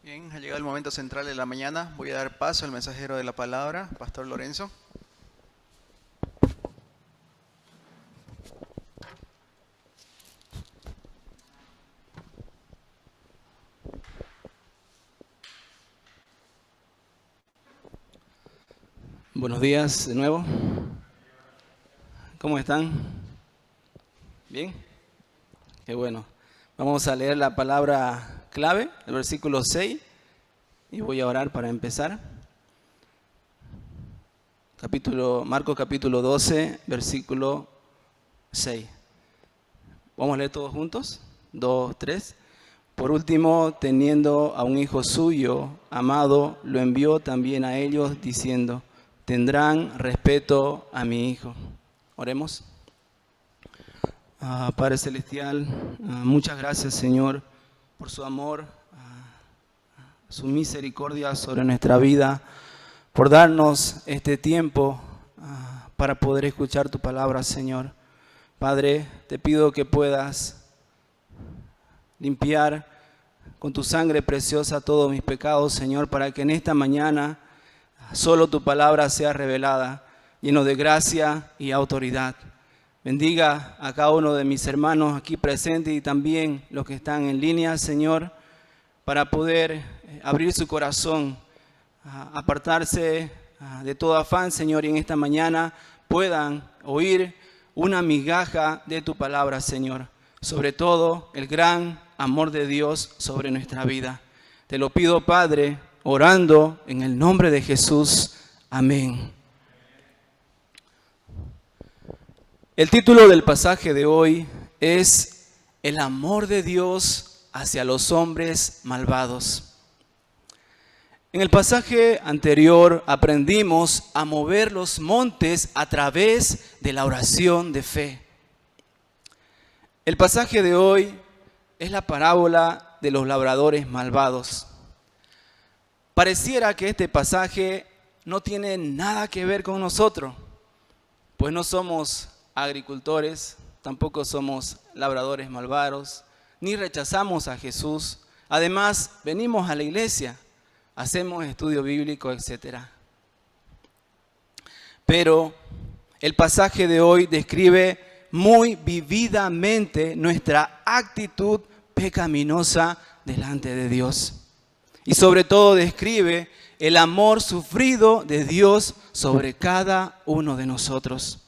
Bien, ha llegado el momento central de la mañana. Voy a dar paso al mensajero de la palabra, Pastor Lorenzo. Buenos días de nuevo. ¿Cómo están? ¿Bien? Qué bueno. Vamos a leer la palabra clave, el versículo 6, y voy a orar para empezar. Marcos capítulo 12, versículo 6. Vamos a leer todos juntos. 2, 3. Por último, teniendo a un hijo suyo, amado, lo envió también a ellos, diciendo: tendrán respeto a mi hijo. Oremos. Padre Celestial, muchas gracias, Señor, por su amor, su misericordia sobre nuestra vida, por darnos este tiempo para poder escuchar tu palabra, Señor. Padre, te pido que puedas limpiar con tu sangre preciosa todos mis pecados, Señor, para que en esta mañana solo tu palabra sea revelada, lleno de gracia y autoridad. Bendiga a cada uno de mis hermanos aquí presentes y también los que están en línea, Señor, para poder abrir su corazón, apartarse de todo afán, Señor, y en esta mañana puedan oír una migaja de tu palabra, Señor. Sobre todo, el gran amor de Dios sobre nuestra vida. Te lo pido, Padre, orando en el nombre de Jesús. Amén. El título del pasaje de hoy es El amor de Dios hacia los hombres malvados. En el pasaje anterior aprendimos a mover los montes a través de la oración de fe. El pasaje de hoy es la parábola de los labradores malvados. Pareciera que este pasaje no tiene nada que ver con nosotros, pues no somos agricultores, tampoco somos labradores malvados, ni rechazamos a Jesús. Además, venimos a la iglesia, hacemos estudio bíblico, etc. Pero el pasaje de hoy describe muy vividamente nuestra actitud pecaminosa delante de Dios. Y sobre todo describe el amor sufrido de Dios sobre cada uno de nosotros.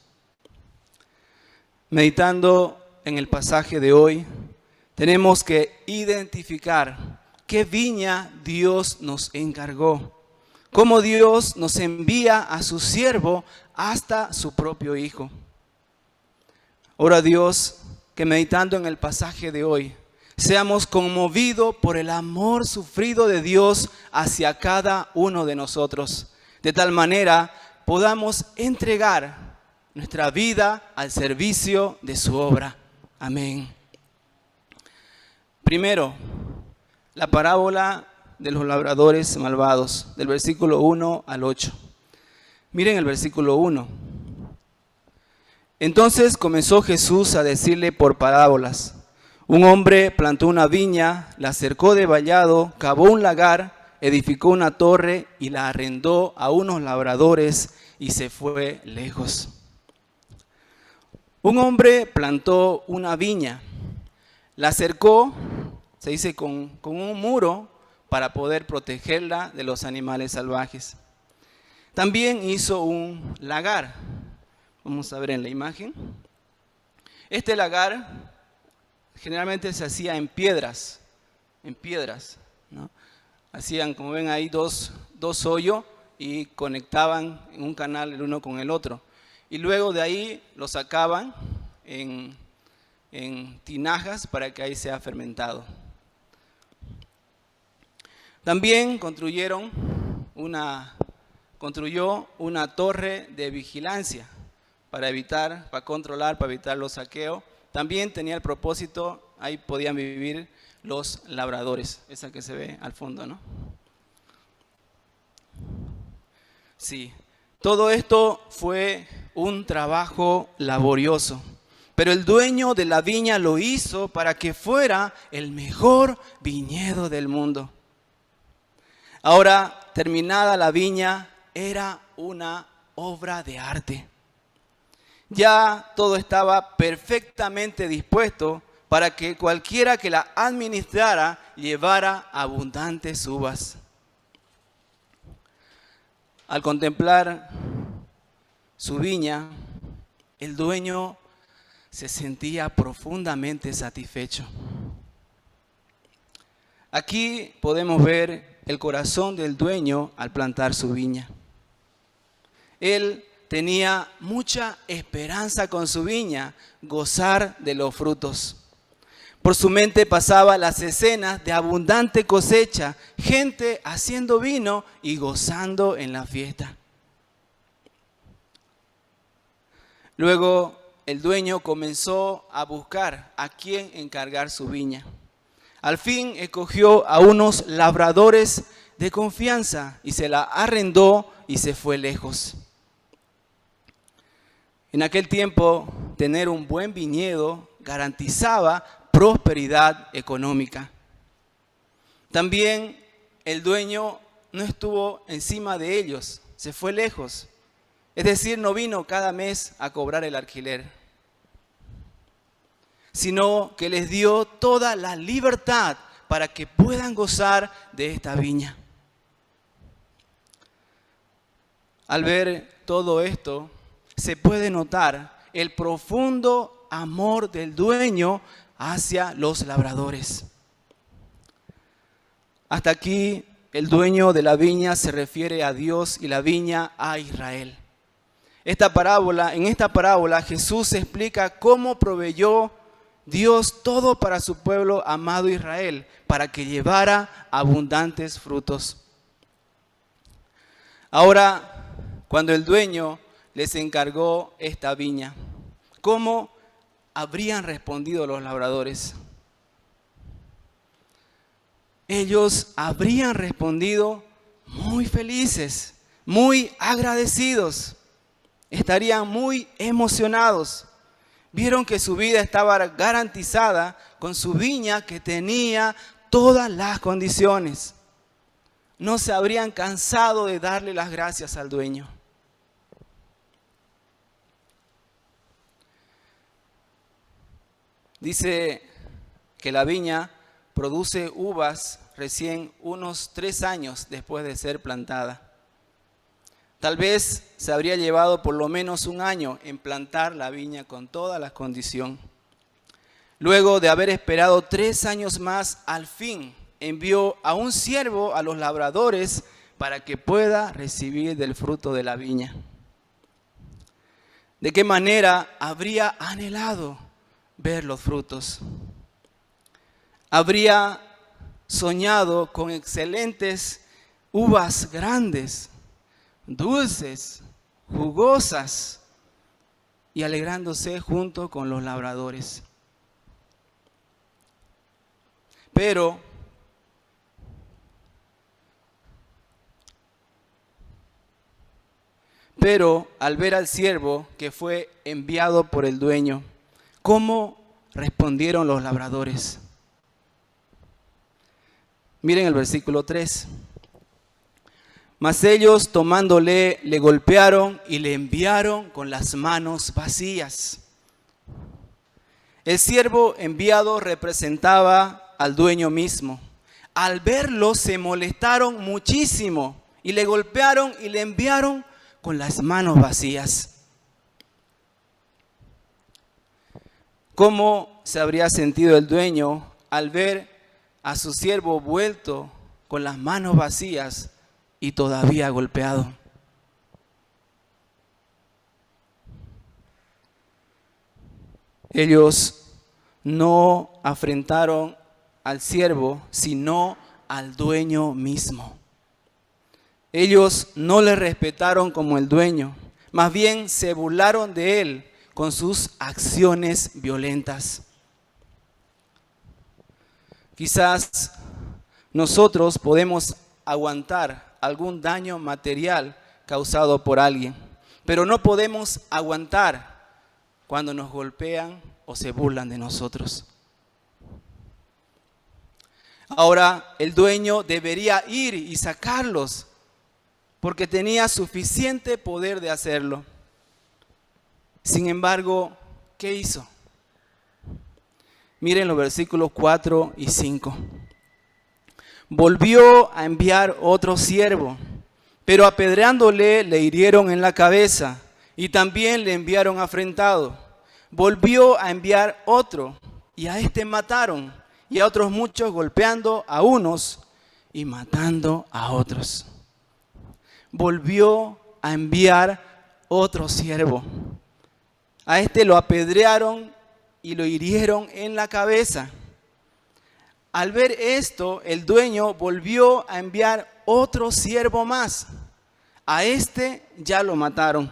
Meditando en el pasaje de hoy, tenemos que identificar qué viña Dios nos encargó, cómo Dios nos envía a su siervo hasta su propio Hijo. Ora Dios que meditando en el pasaje de hoy, seamos conmovidos por el amor sufrido de Dios hacia cada uno de nosotros. De tal manera podamos entregar nuestra vida al servicio de su obra. Amén. Primero, la parábola de los labradores malvados, del versículo 1 al 8. Miren el versículo 1. Entonces comenzó Jesús a decirle por parábolas: un hombre plantó una viña, la cercó de vallado, cavó un lagar, edificó una torre y la arrendó a unos labradores y se fue lejos. Un hombre plantó una viña, la cercó, se dice con un muro para poder protegerla de los animales salvajes. También hizo un lagar. Vamos a ver en la imagen. Este lagar generalmente se hacía en piedras, ¿no? Hacían, como ven ahí, dos hoyos y conectaban en un canal el uno con el otro. Y luego de ahí lo sacaban en tinajas para que ahí sea fermentado. También construyó una torre de vigilancia para controlar, para evitar los saqueos. También tenía el propósito, ahí podían vivir los labradores, esa que se ve al fondo, ¿no? Sí, todo esto fue un trabajo laborioso, pero el dueño de la viña lo hizo para que fuera el mejor viñedo del mundo. Ahora, terminada la viña, era una obra de arte. Ya todo estaba perfectamente dispuesto para que cualquiera que la administrara llevara abundantes uvas. Al contemplar su viña, el dueño se sentía profundamente satisfecho. Aquí podemos ver el corazón del dueño al plantar su viña. Él tenía mucha esperanza con su viña, gozar de los frutos. Por su mente pasaba las escenas de abundante cosecha, gente haciendo vino y gozando en la fiesta. Luego el dueño comenzó a buscar a quién encargar su viña. Al fin escogió a unos labradores de confianza y se la arrendó y se fue lejos. En aquel tiempo, tener un buen viñedo garantizaba prosperidad económica. También el dueño no estuvo encima de ellos, se fue lejos. Es decir, no vino cada mes a cobrar el alquiler, sino que les dio toda la libertad para que puedan gozar de esta viña. Al ver todo esto, se puede notar el profundo amor del dueño hacia los labradores. Hasta aquí el dueño de la viña se refiere a Dios y la viña a Israel. En esta parábola Jesús explica cómo proveyó Dios todo para su pueblo amado Israel, para que llevara abundantes frutos. Ahora, cuando el dueño les encargó esta viña, ¿cómo habrían respondido los labradores? Ellos habrían respondido muy felices, muy agradecidos, estarían muy emocionados. Vieron que su vida estaba garantizada con su viña que tenía todas las condiciones. No se habrían cansado de darle las gracias al dueño. Dice que la viña produce uvas recién unos 3 años después de ser plantada. Tal vez se habría llevado por lo menos 1 año en plantar la viña con todas las condiciones. Luego de haber esperado 3 años más, al fin envió a un siervo a los labradores para que pueda recibir del fruto de la viña. ¿De qué manera habría anhelado ver los frutos? Habría soñado con excelentes uvas grandes, dulces, jugosas y alegrándose junto con los labradores. Pero al ver al siervo que fue enviado por el dueño, ¿cómo respondieron los labradores? Miren el versículo 3. Mas ellos tomándole, le golpearon y le enviaron con las manos vacías. El siervo enviado representaba al dueño mismo. Al verlo se molestaron muchísimo y le golpearon y le enviaron con las manos vacías. ¿Cómo se habría sentido el dueño al ver a su siervo vuelto con las manos vacías y todavía golpeado? Ellos no afrentaron al siervo, sino al dueño mismo. Ellos no le respetaron como el dueño, más bien se burlaron de él con sus acciones violentas. Quizás nosotros podemos aguantar algún daño material causado por alguien, pero no podemos aguantar cuando nos golpean o se burlan de nosotros. Ahora el dueño debería ir y sacarlos, porque tenía suficiente poder de hacerlo. Sin embargo, ¿qué hizo? Miren los versículos 4 y 5. Volvió a enviar otro siervo, pero apedreándole le hirieron en la cabeza y también le enviaron afrentado. Volvió a enviar otro y a este mataron, y a otros muchos, golpeando a unos y matando a otros. Volvió a enviar otro siervo. A este lo apedrearon y lo hirieron en la cabeza. Al ver esto, el dueño volvió a enviar otro siervo más. A este ya lo mataron.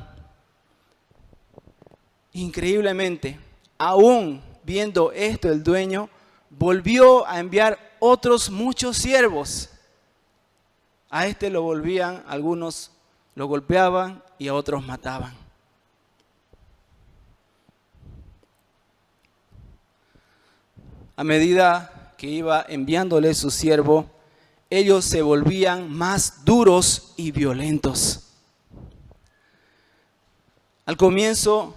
Increíblemente, aún viendo esto, el dueño volvió a enviar otros muchos siervos. A este lo volvían, algunos lo golpeaban y a otros mataban. A medida que iba enviándole su siervo, ellos se volvían más duros y violentos. Al comienzo,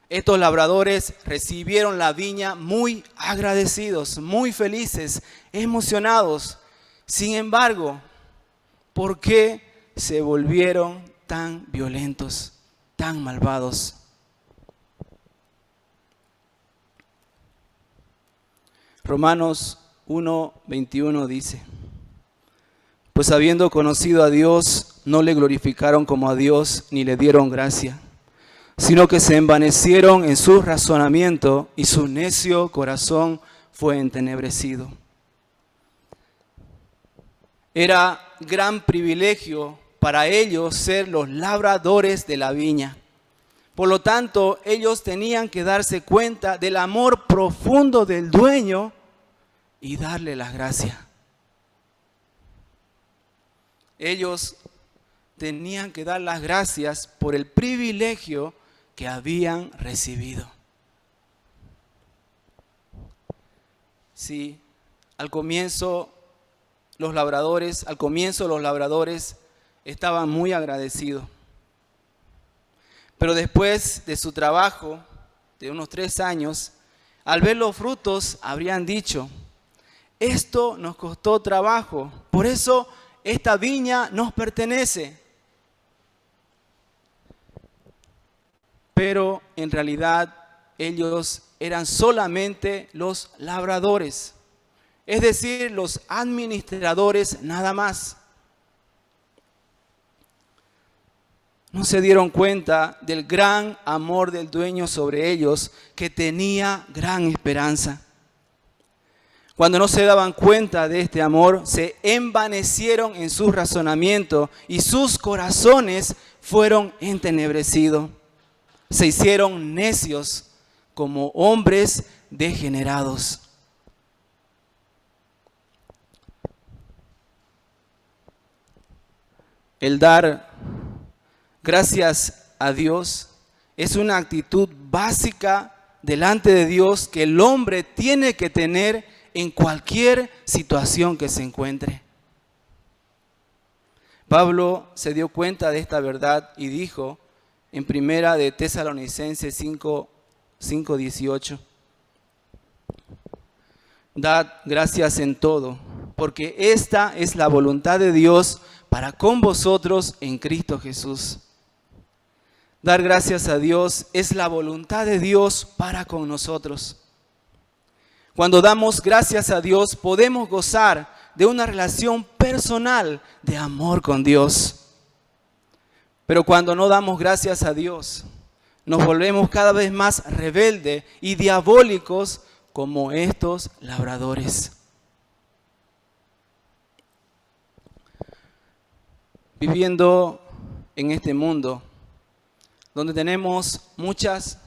estos labradores recibieron la viña muy agradecidos, muy felices, emocionados. Sin embargo, ¿por qué se volvieron tan violentos, tan malvados? Romanos 1:21 dice: pues habiendo conocido a Dios, no le glorificaron como a Dios ni le dieron gracia, sino que se envanecieron en su razonamiento y su necio corazón fue entenebrecido. Era gran privilegio para ellos ser los labradores de la viña. Por lo tanto, ellos tenían que darse cuenta del amor profundo del dueño y darle las gracias. Ellos tenían que dar las gracias por el privilegio que habían recibido. Sí, al comienzo los labradores estaban muy agradecidos. Pero después de su trabajo, de unos 3 años, al ver los frutos, habrían dicho: esto nos costó trabajo, por eso esta viña nos pertenece. Pero en realidad ellos eran solamente los labradores, es decir, los administradores nada más. No se dieron cuenta del gran amor del dueño sobre ellos, que tenía gran esperanza. Cuando no se daban cuenta de este amor, se envanecieron en su razonamiento y sus corazones fueron entenebrecidos. Se hicieron necios como hombres degenerados. El dar gracias a Dios es una actitud básica delante de Dios que el hombre tiene que tener en cualquier situación que se encuentre. Pablo se dio cuenta de esta verdad y dijo en Primera de Tesalonicenses 5:18: dad gracias en todo, porque esta es la voluntad de Dios para con vosotros en Cristo Jesús. Dar gracias a Dios es la voluntad de Dios para con nosotros. Cuando damos gracias a Dios, podemos gozar de una relación personal de amor con Dios. Pero cuando no damos gracias a Dios, nos volvemos cada vez más rebeldes y diabólicos como estos labradores. Viviendo en este mundo donde tenemos muchas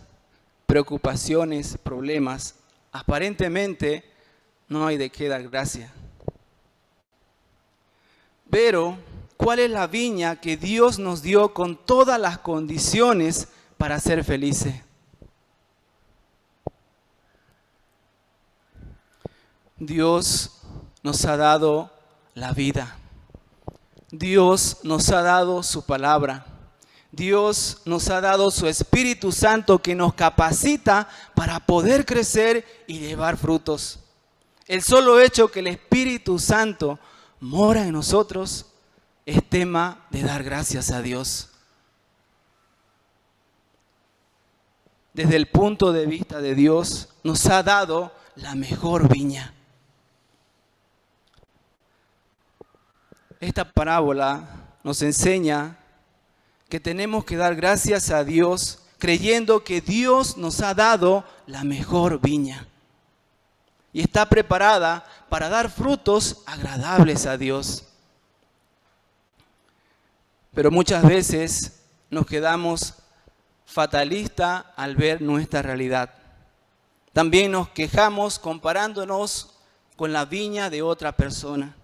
preocupaciones, problemas, aparentemente no hay de qué dar gracias. Pero, ¿cuál es la viña que Dios nos dio con todas las condiciones para ser felices? Dios nos ha dado la vida. Dios nos ha dado su palabra. Dios nos ha dado su Espíritu Santo que nos capacita para poder crecer y llevar frutos. El solo hecho que el Espíritu Santo mora en nosotros es tema de dar gracias a Dios. Desde el punto de vista de Dios, nos ha dado la mejor viña. Esta parábola nos enseña que tenemos que dar gracias a Dios creyendo que Dios nos ha dado la mejor viña y está preparada para dar frutos agradables a Dios. Pero muchas veces nos quedamos fatalistas al ver nuestra realidad. También nos quejamos comparándonos con la viña de otra persona.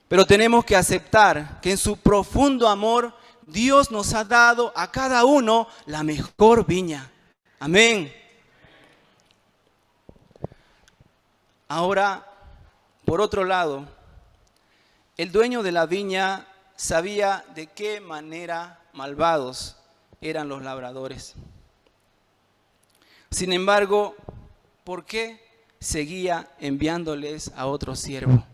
Pero tenemos que aceptar que en su profundo amor Dios nos ha dado a cada uno la mejor viña. Amén. Ahora, por otro lado, el dueño de la viña sabía de qué manera malvados eran los labradores. Sin embargo, ¿por qué seguía enviándoles a otro siervo?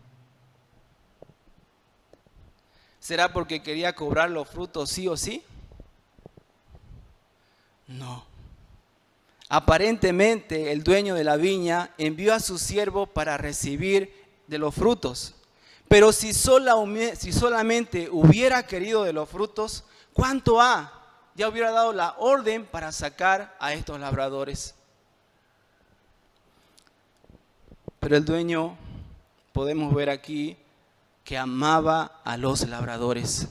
¿Será porque quería cobrar los frutos sí o sí? No. Aparentemente el dueño de la viña envió a su siervo para recibir de los frutos. Pero si solamente hubiera querido de los frutos, ¿cuánto ha? Ya hubiera dado la orden para sacar a estos labradores. Pero el dueño, podemos ver aquí, que amaba a los labradores.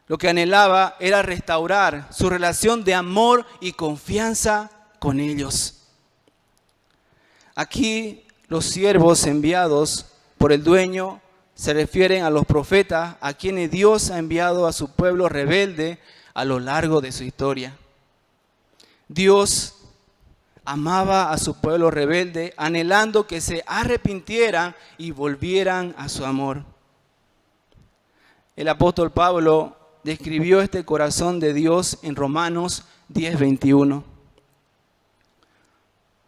Lo que anhelaba era restaurar su relación de amor y confianza con ellos. Aquí los siervos enviados por el dueño se refieren a los profetas a quienes Dios ha enviado a su pueblo rebelde a lo largo de su historia. Dios amaba a su pueblo rebelde, anhelando que se arrepintieran y volvieran a su amor. El apóstol Pablo describió este corazón de Dios en Romanos 10:21.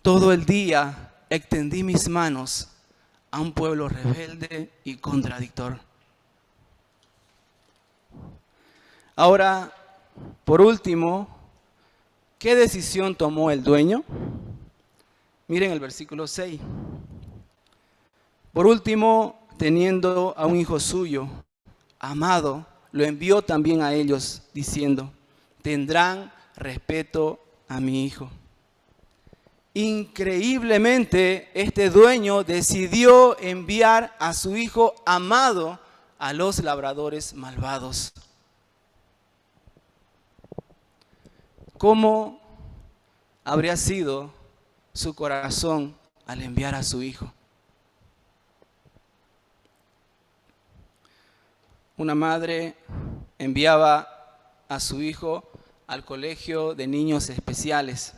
Todo el día extendí mis manos a un pueblo rebelde y contradictor. Ahora, por último, ¿qué decisión tomó el dueño? Miren el versículo 6. Por último, teniendo a un hijo suyo, amado, lo envió también a ellos, diciendo, tendrán respeto a mi hijo. Increíblemente, este dueño decidió enviar a su hijo amado a los labradores malvados. ¿Cómo habría sido su corazón al enviar a su hijo? Una madre enviaba a su hijo al colegio de niños especiales.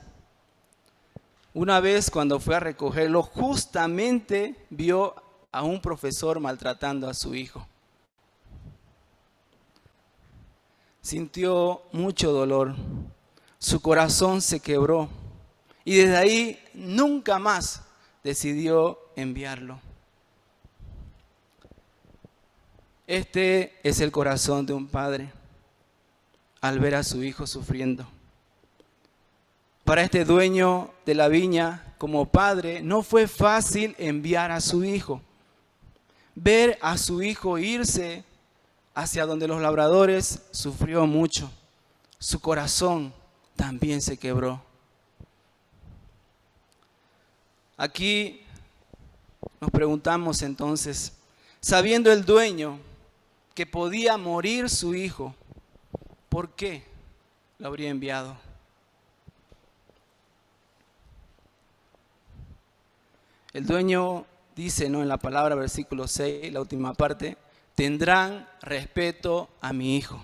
Una vez cuando fue a recogerlo, justamente vio a un profesor maltratando a su hijo. Sintió mucho dolor. Su corazón se quebró y desde ahí nunca más decidió enviarlo. Este es el corazón de un padre al ver a su hijo sufriendo. Para este dueño de la viña, como padre, no fue fácil enviar a su hijo. Ver a su hijo irse hacia donde los labradores sufrió mucho. Su corazón también se quebró. Aquí nos preguntamos entonces, sabiendo el dueño que podía morir su hijo, ¿por qué lo habría enviado? El dueño dice, ¿no?, en la palabra, versículo 6, la última parte, tendrán respeto a mi hijo.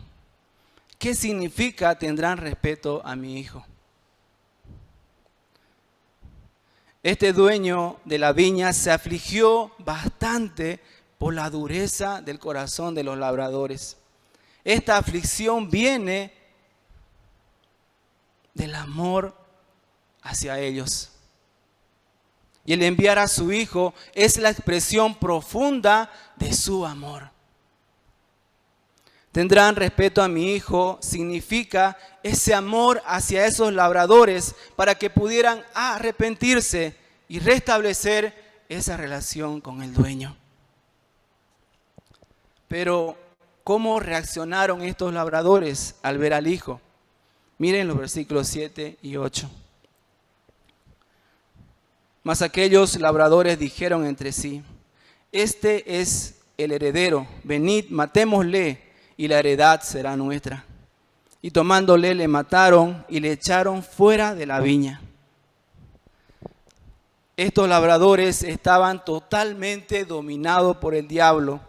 ¿Qué significa tendrán respeto a mi hijo? Este dueño de la viña se afligió bastante por la dureza del corazón de los labradores. Esta aflicción viene del amor hacia ellos. Y el enviar a su hijo es la expresión profunda de su amor. Tendrán respeto a mi hijo significa ese amor hacia esos labradores para que pudieran arrepentirse y restablecer esa relación con el dueño. Pero, ¿cómo reaccionaron estos labradores al ver al hijo? Miren los versículos 7 y 8. Mas aquellos labradores dijeron entre sí: este es el heredero, venid, matémosle, y la heredad será nuestra. Y tomándole le mataron y le echaron fuera de la viña. Estos labradores estaban totalmente dominados por el diablo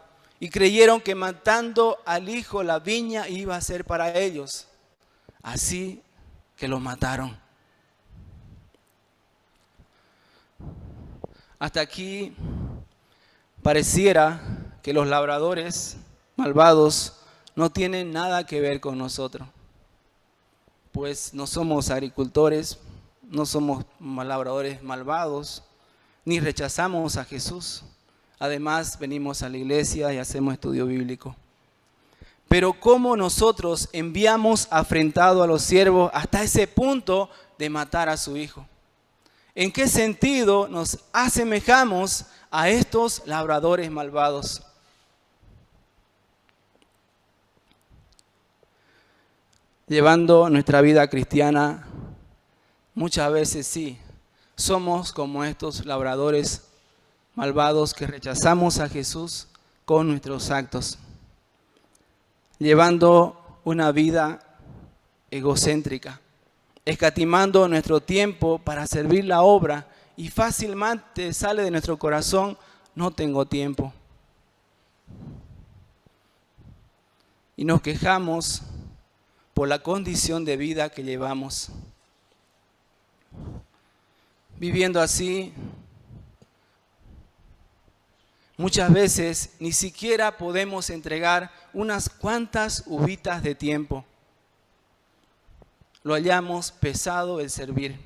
y creyeron que matando al hijo la viña iba a ser para ellos. Así que lo mataron. Hasta aquí pareciera que los labradores malvados no tienen nada que ver con nosotros, pues no somos agricultores, no somos labradores malvados, ni rechazamos a Jesús. Además, venimos a la iglesia y hacemos estudio bíblico. Pero ¿cómo nosotros enviamos afrentado a los siervos hasta ese punto de matar a su hijo? ¿En qué sentido nos asemejamos a estos labradores malvados? Llevando nuestra vida cristiana, muchas veces sí, somos como estos labradores malvados que rechazamos a Jesús con nuestros actos. Llevando una vida egocéntrica, escatimando nuestro tiempo para servir la obra y fácilmente sale de nuestro corazón: no tengo tiempo. Y nos quejamos por la condición de vida que llevamos. Viviendo así, muchas veces ni siquiera podemos entregar unas cuantas uvitas de tiempo. Lo hallamos pesado el servir.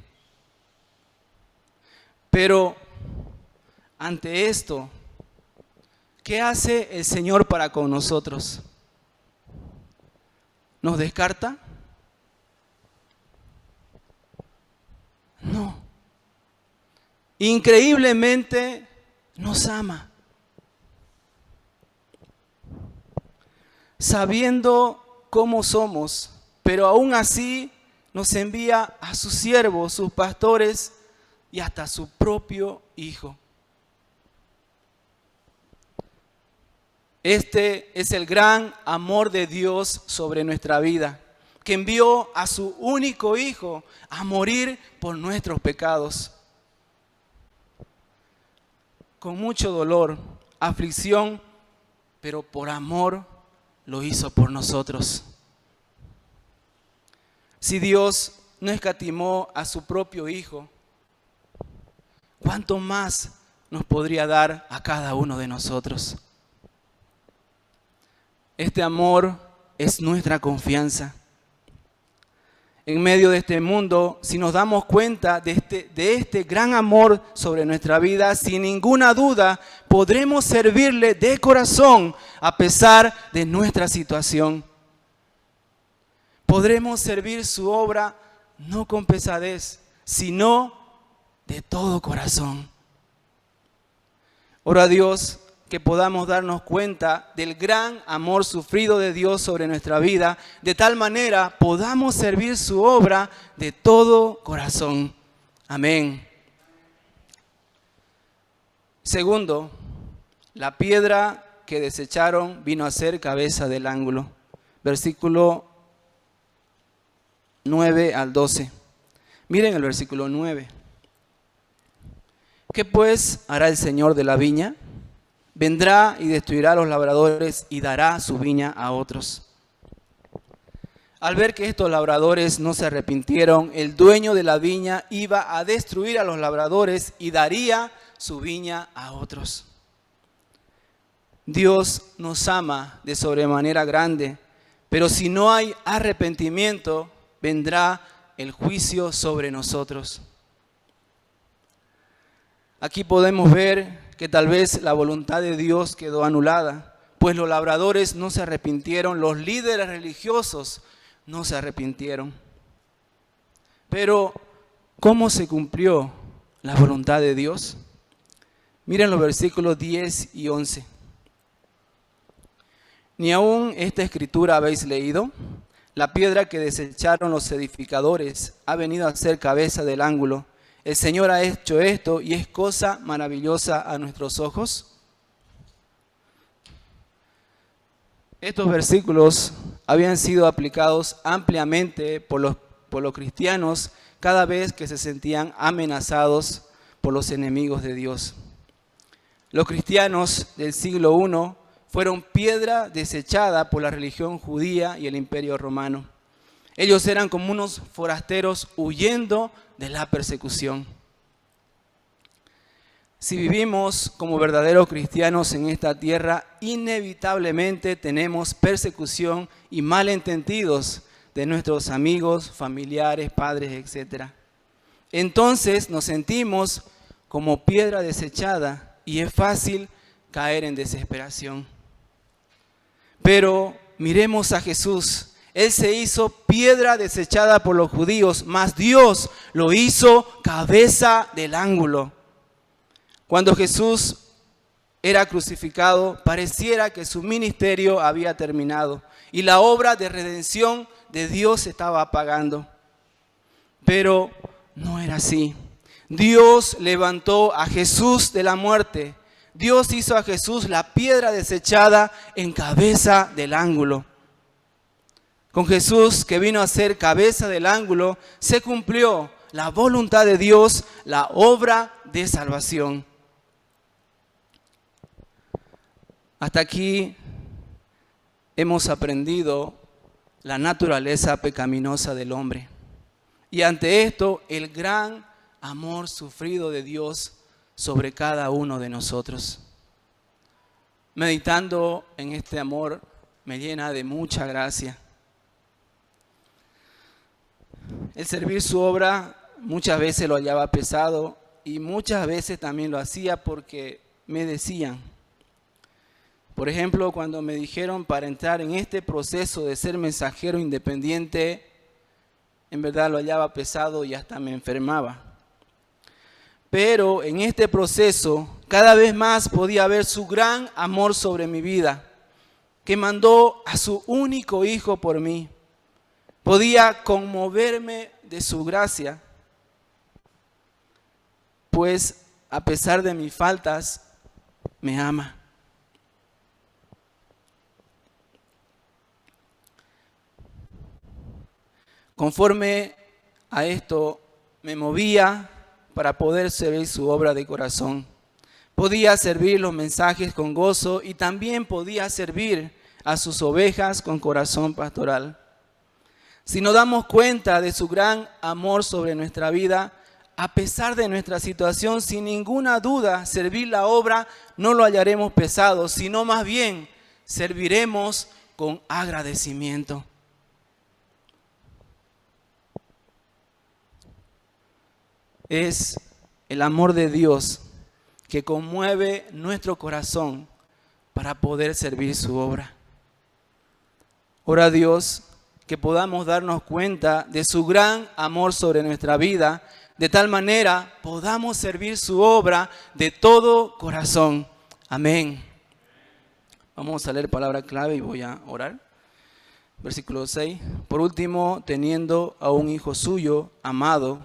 Pero ante esto, ¿qué hace el Señor para con nosotros? ¿Nos descarta? No. Increíblemente nos ama. Sabiendo cómo somos, pero aún así nos envía a sus siervos, sus pastores y hasta su propio Hijo. Este es el gran amor de Dios sobre nuestra vida, que envió a su único Hijo a morir por nuestros pecados. Con mucho dolor, aflicción, pero por amor lo hizo por nosotros. Si Dios no escatimó a su propio Hijo, ¿cuánto más nos podría dar a cada uno de nosotros? Este amor es nuestra confianza. En medio de este mundo, si nos damos cuenta de este gran amor sobre nuestra vida, sin ninguna duda podremos servirle de corazón a pesar de nuestra situación. Podremos servir su obra no con pesadez, sino de todo corazón. Oro a Dios que podamos darnos cuenta del gran amor sufrido de Dios sobre nuestra vida, de tal manera podamos servir su obra de todo corazón. Amén. Segundo, la piedra que desecharon vino a ser cabeza del ángulo. Versículo 9 al 12. Miren el versículo 9. ¿Qué pues hará el Señor de la viña? Vendrá y destruirá a los labradores y dará su viña a otros. Al ver que estos labradores no se arrepintieron, el dueño de la viña iba a destruir a los labradores y daría su viña a otros. Dios nos ama de sobremanera grande, pero si no hay arrepentimiento, vendrá el juicio sobre nosotros. Aquí podemos ver que tal vez la voluntad de Dios quedó anulada, pues los labradores no se arrepintieron, los líderes religiosos no se arrepintieron. Pero, ¿cómo se cumplió la voluntad de Dios? Miren los versículos 10 y 11. ¿Ni aún esta escritura habéis leído? La piedra que desecharon los edificadores ha venido a ser cabeza del ángulo. El Señor ha hecho esto y es cosa maravillosa a nuestros ojos. Estos versículos habían sido aplicados ampliamente por los cristianos cada vez que se sentían amenazados por los enemigos de Dios. Los cristianos del siglo I fueron piedra desechada por la religión judía y el imperio romano. Ellos eran como unos forasteros huyendo de la persecución. Si vivimos como verdaderos cristianos en esta tierra, inevitablemente tenemos persecución y malentendidos de nuestros amigos, familiares, padres, etc. Entonces nos sentimos como piedra desechada y es fácil caer en desesperación. Pero miremos a Jesús. Él se hizo piedra desechada por los judíos, mas Dios lo hizo cabeza del ángulo. Cuando Jesús era crucificado, pareciera que su ministerio había terminado y la obra de redención de Dios se estaba apagando. Pero no era así. Dios levantó a Jesús de la muerte. Dios hizo a Jesús la piedra desechada en cabeza del ángulo. Con Jesús, que vino a ser cabeza del ángulo, se cumplió la voluntad de Dios, la obra de salvación. Hasta aquí hemos aprendido la naturaleza pecaminosa del hombre. Y ante esto, el gran amor sufrido de Dios sobre cada uno de nosotros. Meditando en este amor me llena de mucha gracia. El servir su obra muchas veces lo hallaba pesado y muchas veces también lo hacía porque me decían. Por ejemplo, cuando me dijeron para entrar en este proceso de ser mensajero independiente, en verdad lo hallaba pesado y hasta me enfermaba. Pero en este proceso, cada vez más podía ver su gran amor sobre mi vida, que mandó a su único hijo por mí. Podía conmoverme de su gracia, pues a pesar de mis faltas, me ama. Conforme a esto, me movía para poder servir su obra de corazón. Podía servir los mensajes con gozo y también podía servir a sus ovejas con corazón pastoral. Si nos damos cuenta de su gran amor sobre nuestra vida, a pesar de nuestra situación, sin ninguna duda, servir la obra no lo hallaremos pesado, sino más bien serviremos con agradecimiento. Es el amor de Dios que conmueve nuestro corazón para poder servir su obra. Ora a Dios que podamos darnos cuenta de su gran amor sobre nuestra vida, de tal manera podamos servir su obra de todo corazón. Amén. Vamos a leer palabra clave y voy a orar. Versículo 6. Por último, teniendo a un hijo suyo, amado,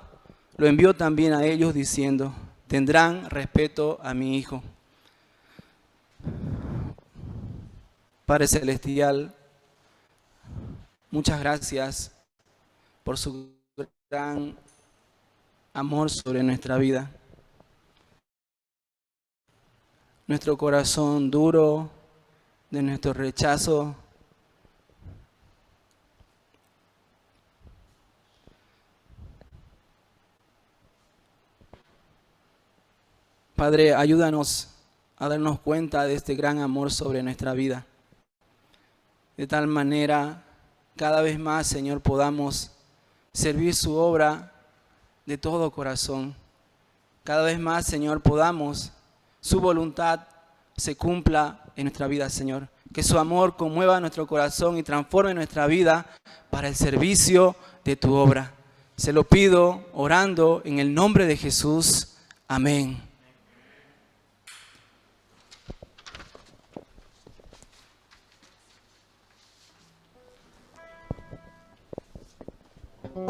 lo envió también a ellos diciendo, tendrán respeto a mi hijo. Padre Celestial, muchas gracias por su gran amor sobre nuestra vida. Nuestro corazón duro de nuestro rechazo Padre, ayúdanos a darnos cuenta de este gran amor sobre nuestra vida. De tal manera, cada vez más, Señor, podamos servir su obra de todo corazón. Cada vez más, Señor, podamos, su voluntad se cumpla en nuestra vida, Señor. Que su amor conmueva nuestro corazón y transforme nuestra vida para el servicio de tu obra. Se lo pido orando en el nombre de Jesús. Amén.